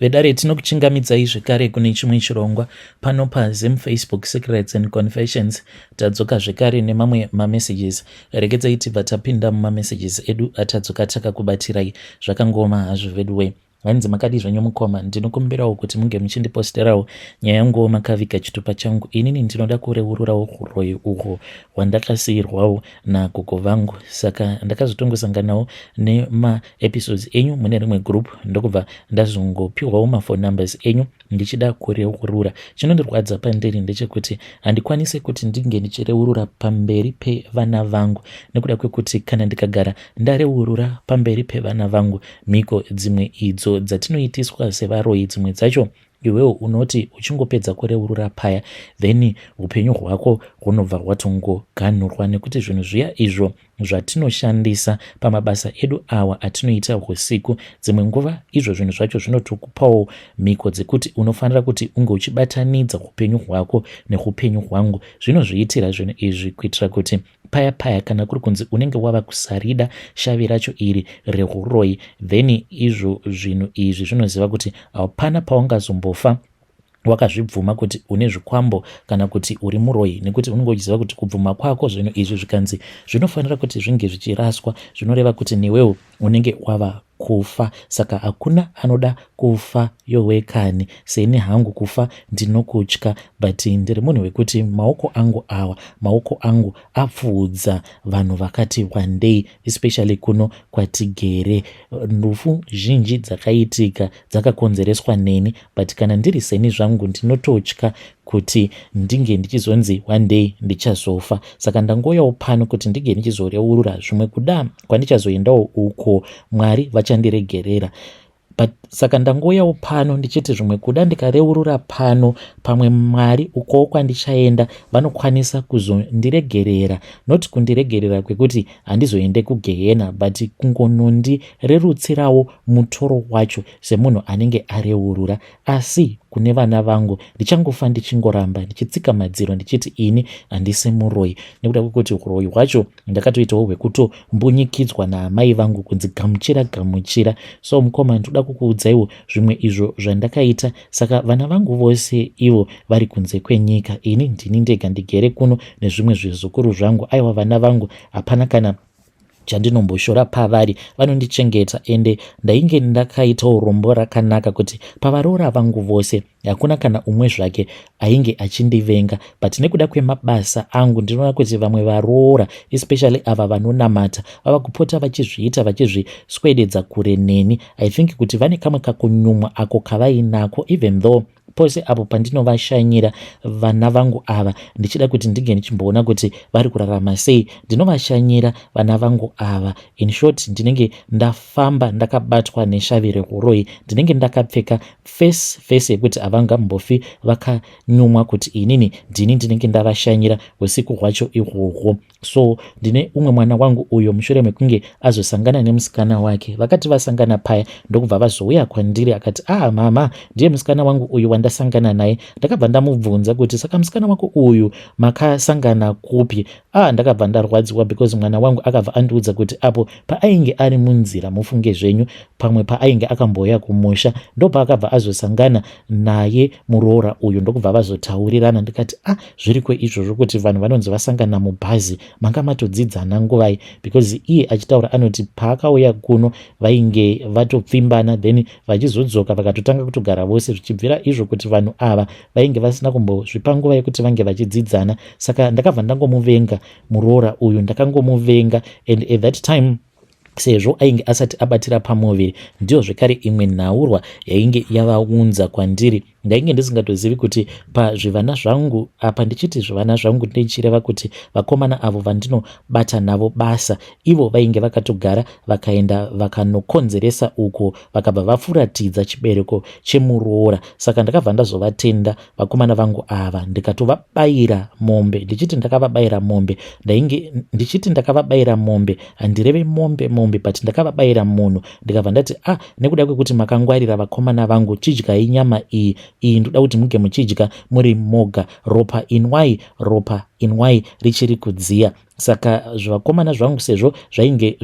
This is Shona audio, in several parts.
vedare tinokuchingamidzai zvekare kune chimwe chirongwa pano paZim Facebook Secrets and Confessions. Tadzoka zvekare nemamwe mamessages. Regedzai tibva tapinda mumamessages edu atadzoka takakubatirai zvakangoma hazvo veduwe. Hanzi makadi zvenyu mukoma, ndinokumbirawo kuti munge muchindiposterawo nyaya yangu makaviga chitupa changu. Inini ndinoda kureururawo uroi uhwo hwandakasiyirwawo nagogo vangu. Saka ndakazotongosanganawo nemaepisodes enyu mune rimwe group ndokubva ndazongopiwawo mafone numbers enyu ndichida kureurura. Chinondirwadza pandiri ndechekuti handikwanise kuti ndinge ndichireurura pamberi pevana vangu nekuda kwekuti kana ndikagara ndareurura pamberi pevana vangu mhiko dzimwe idzo dzatinoitiswa sevaroi dzimwe dzacho iwewo unoti uchingopedza kureurura paya then upenyu hwako hunobva hwatongoganhurwa nekuti zvinhu zviya izvo zvatinoshandisa pamabasa edu awa atinoita usiku dzimwe nguva izvo zvinhu zvacho zvinotokupawo mhiko dzekuti unofanira kuti unge uchibatanidza upenyu hwako neupenyu hwangu. Zvinozviitira zvinhu izvi kuitira kuti paya kana kuri kunzi unenge wava kusarida shavi racho iri rehuroi, then izvo zvinhu izvi zvinoziva kuti hapana paungazombofa wakazvibvuma kuti une zvikwambo kana kuti uri muroi, nekuti unenge uchiziva kuti kubvuma kwako zvinhu izvi zvikanzi zvinofanira kuti zvinge zvichiraswa, zvinoreva kuti newewo unenge wava kufa. Saka hakuna anoda kufa yowekani, seni hangu kufa ndinokutya, but ndiri munhu wekuti maoko angu awa, maoko angu apfuudza vanhu vakati wandei, especially kuno kwatigere. Nhufu zhinji dzakaitika dzakakonzereswa neni, but kana ndiri seni zvangu ndinototya kuti ndinge ndichizonzi one day ndichazofa. Saka ndangoyawo pano kuti ndige ndichizoreurura zvimwe kuda kwandichazoendawo uko Mwari vachandiregerera. But saka ndangoyawo pano ndichiti zvimwe kuda ndikareurura pano pamwe Mwari uko kwandichaenda vanokwanisa kuzondiregerera, not kundiregerera kwekuti handizoende kugehena, but kungonondirerutsirawo mutoro wacho semunhu anenge areurura. Asi kune vana vangu ndichangofa ndichingoramba ndichitsika madziro ndichiti ini handisi muroi, nekuda kwekuti uroi hwacho ndakatoitawo hwekutombunyikidzwa naamai vangu kunzi gamuchira. So mukoma, ndoda kukuudzaiwo zvimwe izvo zvandakaita. Saka vana vangu vose ivo vari kunze kwenyika, ini ndini ndega ndigere kuno nezvimwe zvizukuru zvangu. Aiwa vana vangu hapana kana chandinomboshora pavari, vanondichengeta, ende ndainge ndakaitawo rombo rakanaka kuti pavaroora vangu vose hakuna kana umwe zvake ainge achindivenga. But nekuda kwemabasa angu ndinoona kuti vamwe varoora, especially ava vanonamata, vava kupota vachizviita vachizviswededza kure neni. I think kuti vane kamwe kakunyumwa ako kavainako, even though pose apo pandinovashanyira vana vangu ava ndichida kuti ndige ndichimboona kuti vari kurarama sei, ndinovashanyira vana vangu ava. In short, ndinenge ndafamba ndakabatwa neshavi rehuroi, ndinenge ndakapfeka face yekuti havangambofi vakanyumwa kuti inini ndini ndinenge ndavashanyira usiku hwacho ihwohwo. So ndine umwe mwana wangu uyo, mushure mekunge azosangana nemusikana wake, vakati vasangana paya ndokubva vazouya kwandiri akati mama, ndiye musikana wangu uyu wandasangana naye. Ndakabva ndamubvunza kuti saka musikana wako uyu makasangana kupi? Ndakabva ndarwadziwa because mwana wangu akabva andiudza kuti apo paainge ari munzira, mufunge zvenyu, pamwe paainge akamboya kumusha ndopaakabva azosangana naye muroora uyu, ndokubva vazotaurirana. Ndikati zviriko izvozvo kuti vanhu vanonzi vasangana mubhazi manga matodzidzana nguvai? Because iye achitaura anoti paakauya kuno vainge vatopfimbana, then vachizodzoka vakatotanga kutogara vose, zvichibvira izvo kuti vanhu ava vainge vasina kumbozvipa nguva yekuti vange vachidzidzana. Saka ndakabva ndangomuvenga muroora uyu, ndakangomuvenga, and at that time sezvo ainge asati abatira pamuviri, ndiyo zvekare imwe nhaurwa yainge yavaunza kwandiri. Ndainge ndisingatozivi kuti pazvivana zvangu apa, ndichiti zvivana zvangu ndichireva kuti vakomana avo vandinobata navo basa, ivo vainge vakatogara vakaenda vakanokonzeresa uko, vakabva vafuratidza chibereko chemuroora. Saka ndakabva ndazovatenda vakomana vangu ava ndikatovabayira mombe. Ndichiti ndakavabayira mombe, ndichiti ndakavabayira mombe, handireve mombe but ndakavabayira munhu. Ndikabva ndati nekuda kwekuti makangwarira vakomana vangu, chidyai nyama iyi ndoda kuti muge muchidya muri moga, ropa inwai richiri kudziya. Saka zvakomana zvangu sezvo zvainge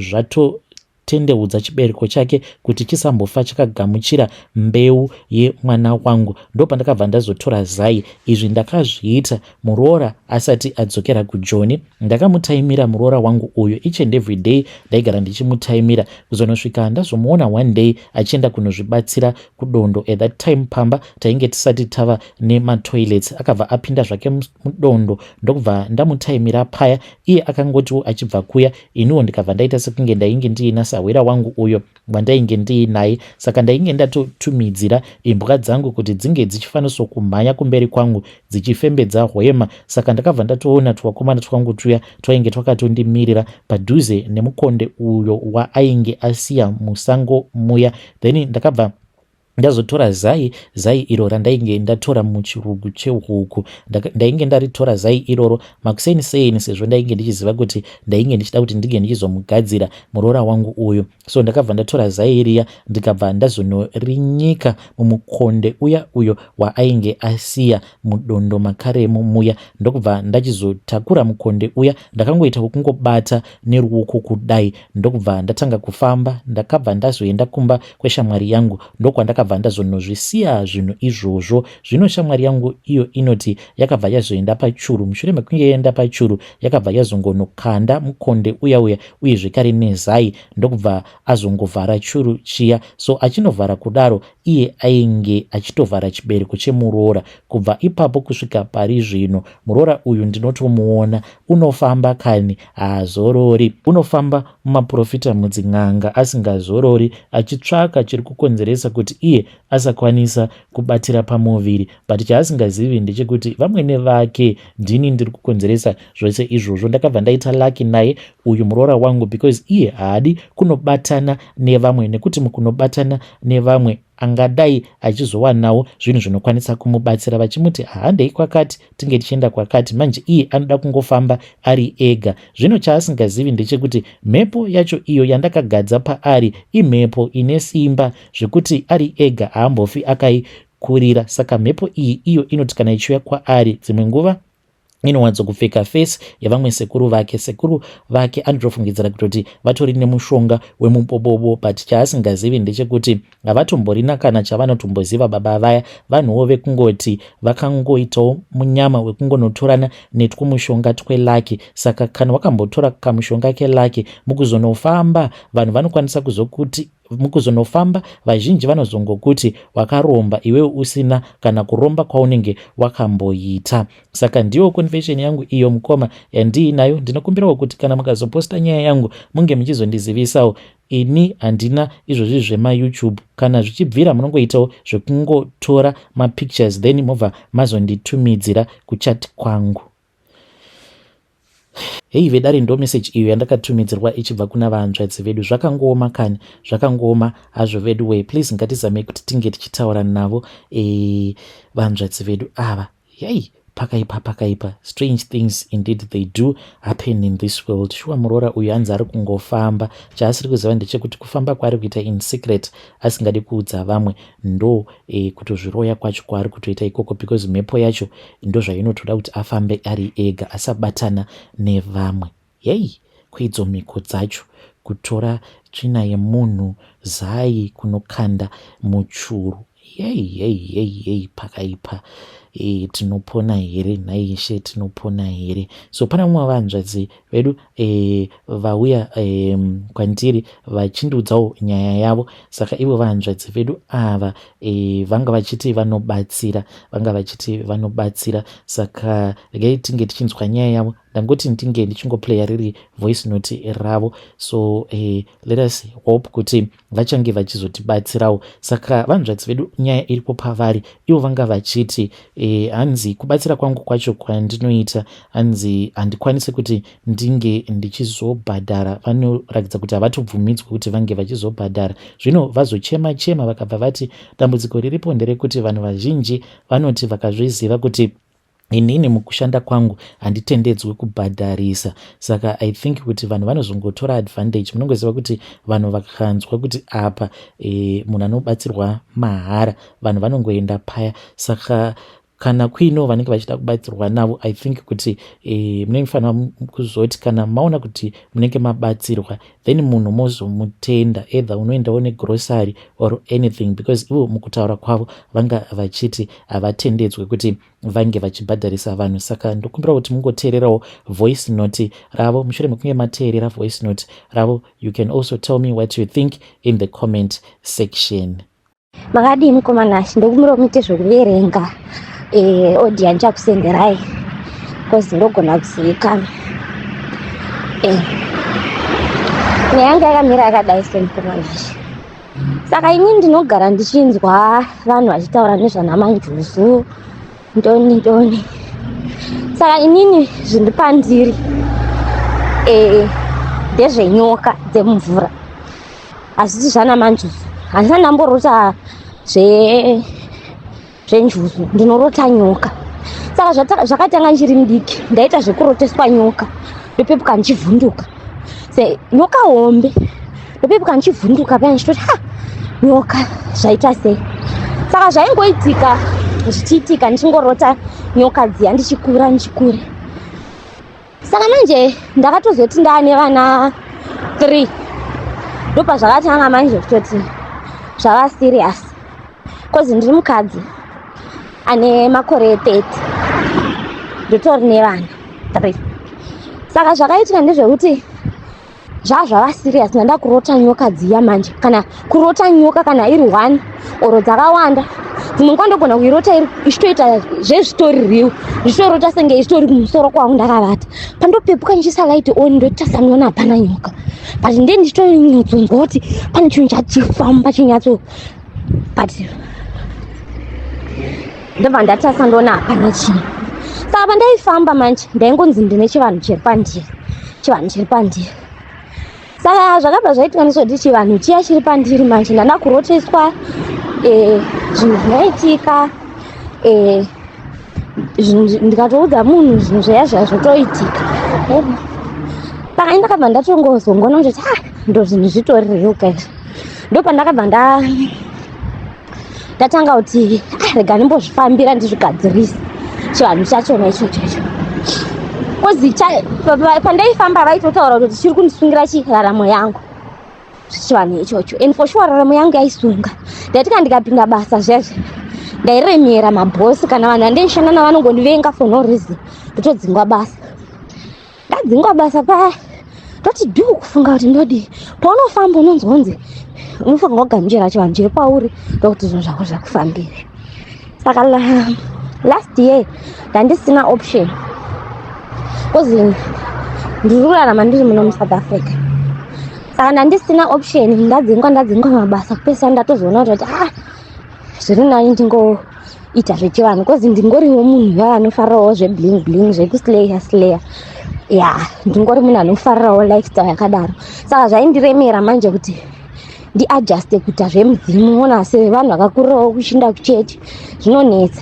kutendeudza chibereko chake kuti chisambofa chakagamuchira mbeu yemwana wangu. Ndo pandakabva ndazotora Zai. Izvi ndakazviita muroora asati adzokera kuJoni. Ndakamutaimira muroora wangu uyo each and every day, ndaigara ndichimutaimira kuzonosvika ndazomuona one day achienda kunozvibatsira kudondo. At that time pamba tainge tisati tava nematoilets. Akabva apinda zvake mudondo, ndokubva ndamutaimira paya. Iye akangotiwo achibva kuya, iniwo ndikabva ndaita sekunge ndainge ndiina sawira wangu uyo wandainge ndiinaye. Saka ndainge ndatotumidzira imbwa dzangu kuti dzinge dzichifaniswa kumhanya kumberi kwangu dzichifembedza hwema. Saka ndakabva ndatoona twakomana twangu tuya twainge twakatondimirira padhuze nemukonde uyo waainge asiya musango muya. Then ndakabva ndazotora Zai iro randainge ndatora muchirugu chehuku. Ndainge ndaritora Zai iroro makuseni sezvo ndainge ndichiziva kuti ndainge ndichida kuti ndige ndichizomugadzira muroora wangu uyu. So ndakabva ndatora Zai iriya ndikabva ndazonorinyika mumukonde uyo waainge asiya mudondo makaremo muya. Ndokubva ndachizotakura mukonde uya, ndakangoita kukungobata neruoko kudai, ndokubva ndatanga kufamba. Ndakabva ndazoenda kumba kweshamwari yangu, ndokwandakabva ndazonozvisiya zvinhu izvozvo. Zvino shamwari yangu iyo inoti yakabva yazoenda pachuru. Mushure mekunge yaenda pachuru yakabva yazongonokanda mukonde uya uye zvekare neZai, ndokubva azongovhara churu chiya. So achinovhara kudaro iye ainge achitovhara chibereko chemuroora. Kubva ipapo kusvika pari zvino muroora uyu ndinotomuona unofamba kani haazorori. Unofamba mumaprofita mudzin'anga asingazorori, achitsvaka chiri kukonzeresa kuti iye asakwanisa kubatira pamuviri. But chaasingazivi ndechekuti vamwene vake ndini ndiri kukonzeresa zvose izvozvo. Ndakabva ndaita laki naye uyu muroora wangu because iye haadi kunobatana nevamwe, nekuti mukunobatana nevamwe angadai achizowanawo zvinhu zvinokwanisa kumubatsira. Vachimuti handei kwakati tinge tichienda kwakati. Manje iye anoda kungofamba ari ega. Zvino chaasingazivi ndechekuti mhepo yacho iyo yandakagadza paari imhepo ine simba zvekuti ari ega haambofi akaikurira. Saka mhepo iyi iyo inoti kana ichiuya kwaari dzimwe nguva inowanzokupfeka fesi yavamwe sekuru vake. Sekuru vake anotofungidzira kutoti vatori nemushonga wemubobobo, but chaasingazivi ndechekuti havatomborina kana chavanotomboziva baba vaya. Vanhuwo vekungoti vakangoitawo munyama wekungonotorana netwomushonga twelaki. Saka kana wakambotora kamushonga kelaki mukuzonofamba, vanhu vanokwanisa kuzokuti mukuzonofamba vazhinji vanozongokuti wakaromba iwewe usina kana kuromba kwaunenge wakamboita. Saka ndiyo confession yangu iyo mukoma yandiinayo. Ndinokumbirawo kuti kana mukazoposta nyaya yangu munge muchizondizivisawo. Ini handina izvozvi zvemaYouTube. Kana zvichibvira munongoitawo zvekungotora mapictures then mobva mazonditumidzira kuchati kwangu. Hei vedare ndo message iyo yandakatumidzirwa ichibva kuna vahanzvadzi vedu. Zvakangooma kani, zvakangooma hazvo vedu we. Please ngatizame kuti tinge tichitaura navo vahanzvadzi vedu ava. Yei, pakaipa. Strange things indeed they do happen in this world. Shuwa muroora uyu hanzi ari kungofamba. Chaasiri kuziva ndechekuti kufamba kwaari kuita in secret asingadi kuudza vamwe ndo kutozviroya kwacho kwaari kutoita ikoko, because mhepo yacho ndo zvainotoda kuti afambe ari ega asabatana nevamwe. Yei, kweidzo mhiko dzacho kutora tsvina yemunhu Zai kunokanda muchuru. Yei, pakaipa. Tinopona here naishe, tinopona here. So pana mumwe vahanzvadzi vedu vauya kwandiri vachindudzawo nyaya yavo. Saka ivo vahanzvadzi vedu ava vanga vachiti vanobatsira. Saka regai tinge tichinzwa nyaya yavo. Ndangoti ndinge ndichingoplaya riri voice note ravo. So let us hope kuti vachange vachizotibatsirawo. Saka vahanzvadzi vedu nyaya iripo pavari. Ivo vanga vachiti hanzi kubatsira kwangu kwacho kwandinoita hanzi handikwanisi kuti ndinge ndichizobhadhara. Vanoratidza kuti havatobvumidzwi kuti vange vachizobhadhara. Zvino vazochema vakabva vati dambudziko riripo nderekuti vanhu vazhinji vanoti vakazviziva kuti inini mukushanda kwangu handitendedzwi kubhadharisa. Saka I think kuti vanhu vanozongotora advantage. Munongoziva kuti vanhu vakanzwa kuti apa munhu anobatsirwa mahara vanhu vanongoenda paya. Saka kana kuino vanenge vachida kubatsirwa navo. I think kuti munenge mufanira kuzoti kana maona kuti munenge mabatsirwa then munhu mozomutenda, either unoendawo negrocery or anything, because ivo mukutaura kwavo vanga vachiti havatendedzwe kuti vange vachibhadharisa vanhu. Saka ndokumbira kuti mungoteererawo voice note ravo. Mushure mekunge mateerera voice note ravo, you can also tell me what you think in the comment section. Makadi mukomanashi ndokumbira muite zvokuverenga audio ndichakusenderai because ndogona kuzivikana. Neyanga yakamira yakadai semukomanashi. Saka ini ndinogara ndichinzwa vanhu vachitaura nezvanamanjuzu ndoni. Saka inini zvindipandiri ndezvenyoka dzemumvura, hazvisi zvanamanjuzu. Handina ndamborota zvenjuzu, ndinorota nyoka. Saka zvakatanga ndiri mudiki ndaita zvekuroteswa nyoka ndopepuka ndichivhunduka. Nyoka hombe ndopepuka ndichivhunduka paya ndichitoti nyoka zvaita sei. Saka zvaingoitika zvichiitika ndichingorota nyoka dziya ndichikura. Saka manje ndakatozoti ndaane vana 3 ndopa zvakatanga manje kutoti zvava serious, because ndiri mukadzi ane makore 30 ndotori nevana 3. Saka zvakaitika ndezvekuti zvava serious, ndanda kurota nyoka dziya manje. Kana kurota nyoka kana iri 1 oro dzakawanda, dzimwe nguva ndogona kuirota ichitoita zvezvitori riwo, ndichitorota senge ichitori kumusoro kwangu ndakavata. Pandopepuka ndichisa light on ndotasanwa hapana nyoka, but ndiye ndichitonyatsonzwa kuti pane chinhu chachifamba chinyatso, but ndobva ndatasa ndona hapana chinhu. Saka pandaifamba manje ndaingonzi ndine chivanhu chiri pandiri. Saka zvakabva zvaitika ndizvoti chivanhu chiya chiri pandiri manje ndanda kuroteswa zvinhu zvinoitika, ndikatoudza munhu zvinhu zveya zvotoitika. Saka ndakabva ndatongozongona kuti ndo zvinhu zvitori real guys. Ndopandakabva ndatanga kuti rega ndimbozvifambira ndizvigadzirisa chivanhu chachona ichocho. Kozi pandaifamba vaitotaura kuti chiri kundisungira raramo yangu chivanhu ichocho, and for sure raramo yangu yaisunga. Ndaitika ndikapinda basa zvezve ndairemera mabhosi, kana vanhu vandaishanda navanongondivenga for no reason, ndotodzingwa basa. Ndadzingwa basa paya ndoti dhiku kufunga kuti ndodi paunofamba unonzonzi unofanira kugamuchira chivanhu chiri pauri ndokuti zvinhu zvako zvakufambire. Saka last year ndandisina option, kozi ndiri kurarama ndiri muno muSouth Africa. Saka ndandisina option, ndadzingwa mabasa kupesa ndatozoona kuti zviri nani ndingoita zvechivanhu, kozi ndingoriwo munhu waya anofarirawo zvebling zvekuslayer. Ndingori munhu anofarirawo lifestyle yakadaro. Saka zvaindiremera manje kuti ndiadjuste kuita zvemudzimu. Ona sevanhu vakakurirawo kuchinda kuchechi zvinonetsa.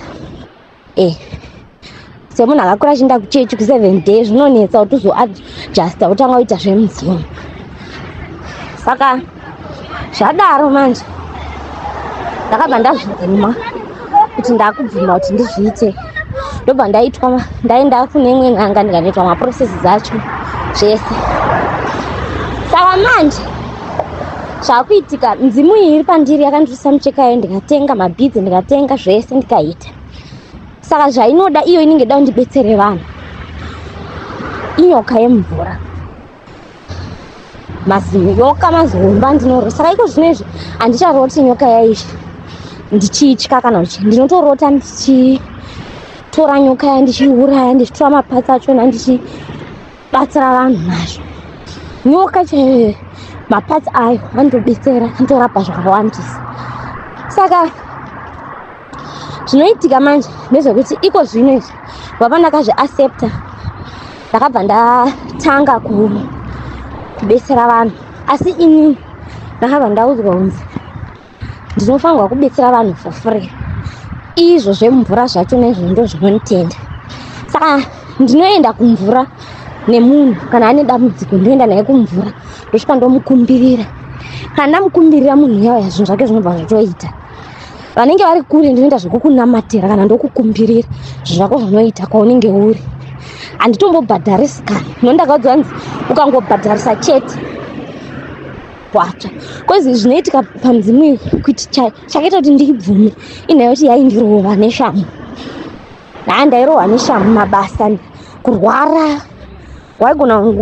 Semunhu akakura achienda kuchechi ku7 days zvinonetsa kuti uzoadjusta utanga kuita zvemudzimu. Saka zvadaro manje ndakabva ndazvibvuma kuti ndakubvuma kuti ndizviite. Ndobva ndaenda kune imwe n'anga ndikanoitwa maprocesses acho zvese. Saka manje zvakuitika, nzimu iyi iri pandiri yakandirisa mucheka yayo, ndikatenga mabhidzi, ndikatenga zvese ndikaita. Saka zvainoda iyo inenge da ndibetsere vanhu inyoka yemvura, mazinyoka mazomba ndinorota. Saka iko zvinezvi handicharoti nyoka yaizvi ndichitya kana kuti ndinotorota ndichitora nyoka ya ndichiuraya, ndichitora mapatsi achona ndichibatsira vanhu nazvo. Nyoka mapatsi ayo andobetsera, andorapa zvakawandisa. Saka zvinoitika manje ndezvekuti iko zvino izvi baba ndakazviaccepta, ndakabva ndatanga kubetsera vanhu. Asi ini ndakabva ndaudzwa kunzi ndinofanirwa kubetsera vanhu for free. Izvo zvemvura zvacho nezvo ndo zvinonditenda. Saka ndinoenda kumvura nemunhu kana ane dambudziko, ndoenda naye kumvura ndosvika ndomukumbirira. Kana ndamukumbirira munhu yauya zvinhu zvake zvinobva zvatoita. vanenge vari kure ndinoita zvekukunamatira kana ndokukumbirira zvako zvinoita kwaunenge uri. Handitombobhadharisi kare, nondakaudzwa nzi ukangobhadharisa chete watsva. Kwezi zvinoitika pamudzimu kuti chakaita kuti ndibvume inhayo kuti yaindirova neshamu. Ndairohwa neshamu mabasa, kurwara,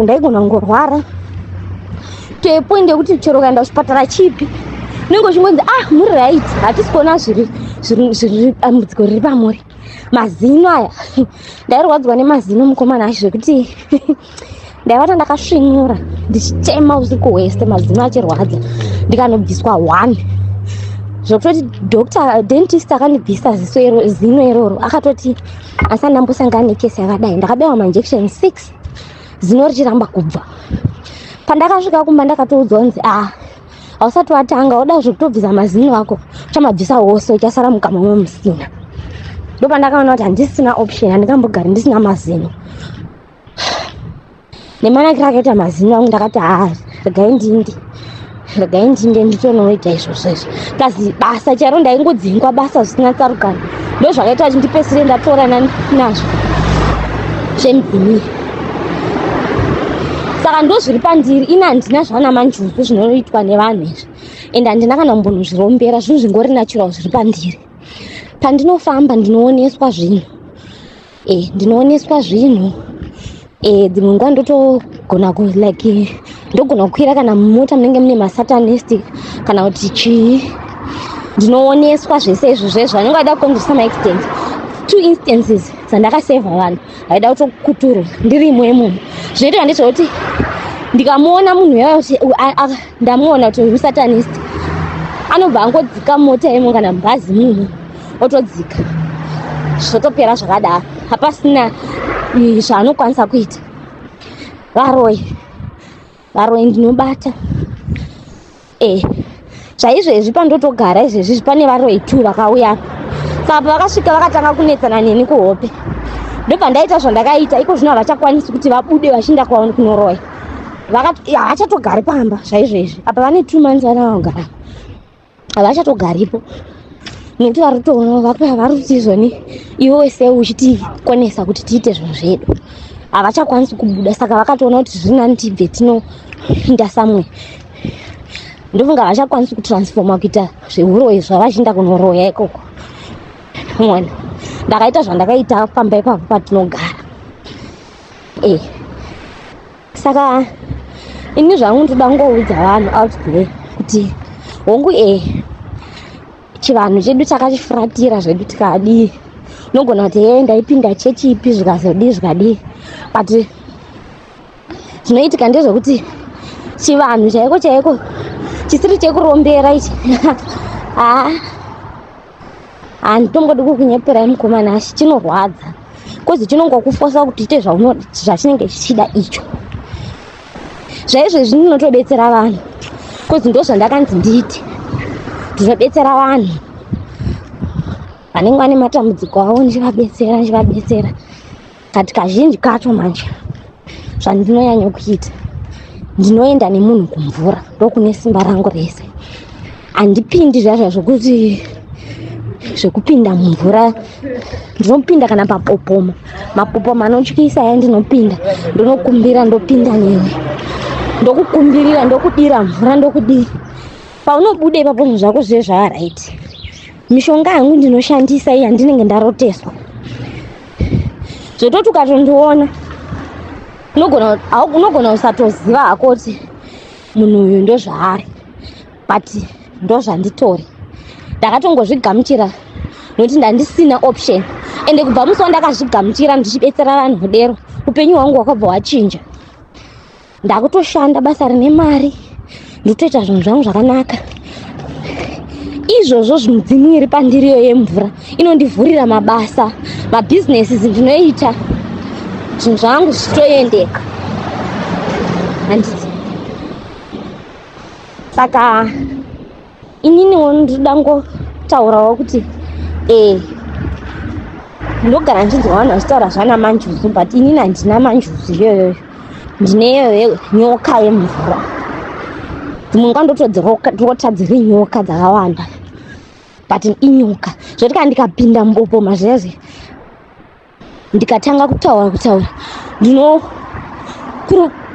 ndaigona kungorwara to a point yekuti chero ukaenda kuchipatara chipi unenge uchingonzi muri right, hatisi kuona zviri dambudziko riri pamuri. Mazino aya ndairwadzwa nemazino mukomana acho zvekuti ndaivata ndakasvinura ndichitema usiku hwese, mazino achirwadza ndikanobviswa 1 zvokutoti dentist akandibvisa zino iroro akatoti asana ndambosangana nekesi yakadai. Ndakabewa manjection 6 zino richiramba kubva. Pandakasvika kumba ndakatoudzwa kunzi hausati watanga woda zvekutobvisa mazino ako uchamabvisa wose uchasara mukama memusina. Ndopandakaona kuti handisina option, handingambogari ndisina mazino. Nemanakiro akaita mazino angu ndakati regai ndinde nditonoita izvozvo izvo. Kazi basa charo ndaingodzingwa basa zvisina tsarukano, ndo zvakaita kuti ndipedzisire ndatorana nazvo zvemudzimii. Saka ndo zviri pandiri, ina handina zvana manjuzu zvinoitwa nevanhu izvi, ende handina kana mbonozvirombera, zvinhu zvingori natural zviri pandiri. Pandinofamba ndinooneswa zvinhu, ndinooneswa zvinhu. Dzimwe nguva ndotogona ndogona kukwira kana mumota munenge mune masatanist kana kuti chii, ndinooneswa zvese izvozvo. Anenge aida kukonzeresa maaccident. 2 instances dzandakasevha vanhu vaida kutokuturwa ndiri imwe yemunhu. Zvinoita ndezvekuti ndikamuona munhu yayo kuti ndamuona kuti uyu satanist, anobva angodzika mota yemo kana bhazi munhu otodzika, zvotopera zvakadaro, hapasina zvaanokwanisa kuita. Varoyi ndinobata. Zvaizvezvi pandotogara izvezvi pane varoyi 2 vakauya. Saka pavakasvika vakatanga kunetsana neni kuhope, ndopandaita zvandakaita. Iko zvino havachakwanisi kuti vabude vachienda kunoroya, havachatogari pamba zvaizvezvi. Apa vane 2 months vanogara, havachatogaripo nekuti vari kutoona vari kuti izvoni iwe wese uchitikonesa kuti tiite zvinhu zvedu, havachakwanisi kubuda. Saka vakatoona kuti zvinani tibve tinoinda samwe. Ndofunga havachakwanisi kutransforma kuita zveuroyi zvavachiinda kunoroya ikoko. Mwana ndakaita zvandakaita pamba ipapo patinogara. Saka ini zvangu ndoda ngoudza vanhu out there kuti hongu chivanhu chedu chakachifuratira zvedu tikadii. Unogona kuti ndaipinda chechi ipi zvikadii, but zvinoitika ndezvekuti chivanhu chaiko chisiri chekurombera ichi. Handitombodi kukunyeperai mukomana ashi, chinorwadza kozi chinongokufosa kuti ite zvachinenge chichida icho. Zvaizvezvi ndinotodetsera vanhu kozi ndo zvandakanzi ndiite. Ndinodetsera vanhu vanenge vane matambudziko avo, ndichivabetsera. Kati kazhinji kacho manje zvandinonyanya kuita, ndinoenda nemunhu kumvura, ndokune simba rangu rese. Handipindi zvazvo zvokuti zvekupinda mumvura, ndinopinda kana papopoma. Mapopoma anotyisa aya ndinopinda, ndonokumbira, ndopinda newe, ndokukumbirira, ndokudira mvura, ndokudira. Paunobude ipapo zvinhu zvako zvive zvaraiti. Mishonga yangu ndinoshandisa iyi handinenge ndaroteswa. Zvototi ukatondiona unogona usatoziva hako kuti munhu uyu ndozvaari, but ndozvanditori. Ndakatongozvigamuchira nokuti ndandisina option, ende kubva musi wandakazvigamuchira ndichibetsera vanhu kudero, upenyu hwangu hwakabva hwachinja. Ndakutoshanda basa rine mari, ndotoita zvinhu zvangu zvakanaka. Izvozvo zvimudzimu iri pandiriyo yemvura inondivhurira mabasa, mabhizinesi zvinoita zvinhu zvangu zvichitoendeka. Handiti saka ininiwo ndoda ngotaurawo kuti ndogara ndinzwa vanhu vachitaura zvana manjuzu, but inini handina manjuzu iyoyo. Ndineyo nyoka yemvura. Dzimwe nguva ndotodzirota dziri nyoka dzakawanda. but inyoka. Zvoti kana ndikapinda mubopo mazvezve ndikatanga kutaura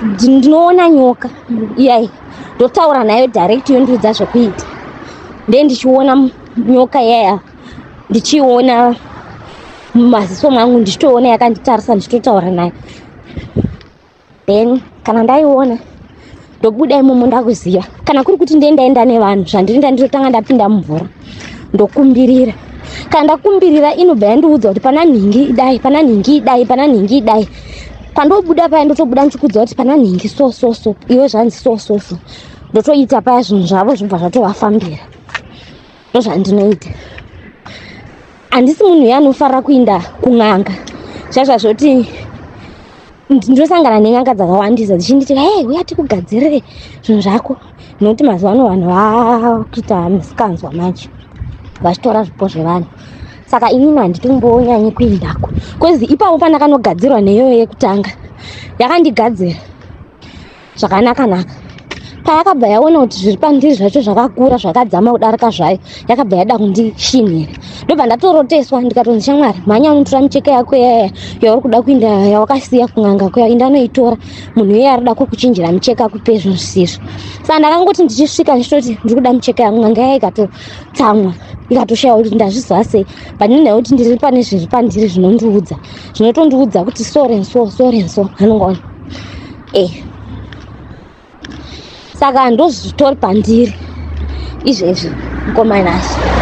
ndinoona nyoka iyai ndotaura nayo direct yondiudza zvokuita. Ndichiona nyoka iyaya ndichiona mumaziso mangu ndichitoona yakanditarisa ndichitotaura nayo. Then kana ndaiona ndobuda imomo ndakuziva kana kuri kuti ndaenda nevanhu zvandirinda nditotanga ndapinda mumvura ndokumbirira. Kana ndakumbirira inobva yandiudza kuti pana nhingi idai pana nhingi idai pana nhingi idai. Pandobuda paya ndotobuda ndichikudza kuti pana nhingi so iwe zvanzi so ndotoita paya zvinhu zvavo zvobva zvatovafambira. Ndozvandinoita. Handisi munhu yanofarira kuenda kun'anga zvazvazvoti ndosangana nenyanga dzakawandisa dzichinditi uya tikugadzirire zvinhu zvako, nokuti mazuva ano vanhu vakuita misikanzwa manje vachitora zvipo zvevanhu. Saka inini handitombonyanyi kuendako kwezi ipapo pandakanogadzirwa neyoyo yekutanga yakandigadzira zvakanaka. Payakabva yaona kuti zviri pandiri zvacho zvakakura zvakadzama kudarika zvayo yakabva yada kundishinira. Ndobva ndatoroteswa ndikatonzi shamwari mhanya unotora micheka yako yaya yauri kuda kuenda yawakasiya kun'anga kuya enda noitora, munhu iye arida kukuchinjira micheka kupe zvinhu zvisizvo. Saka ndakangoti ndichisvika ndichitoti ndiri kuda micheka yangu n'anga yaya ikatotsamwa ikatoshaya kuti ndazviziva sei. Pandinayo kuti ndiri pane zviri pandiri zvinotondiudza kuti sorenso anongaona saka ndozvitori pandiri izvezvi mukomanashi.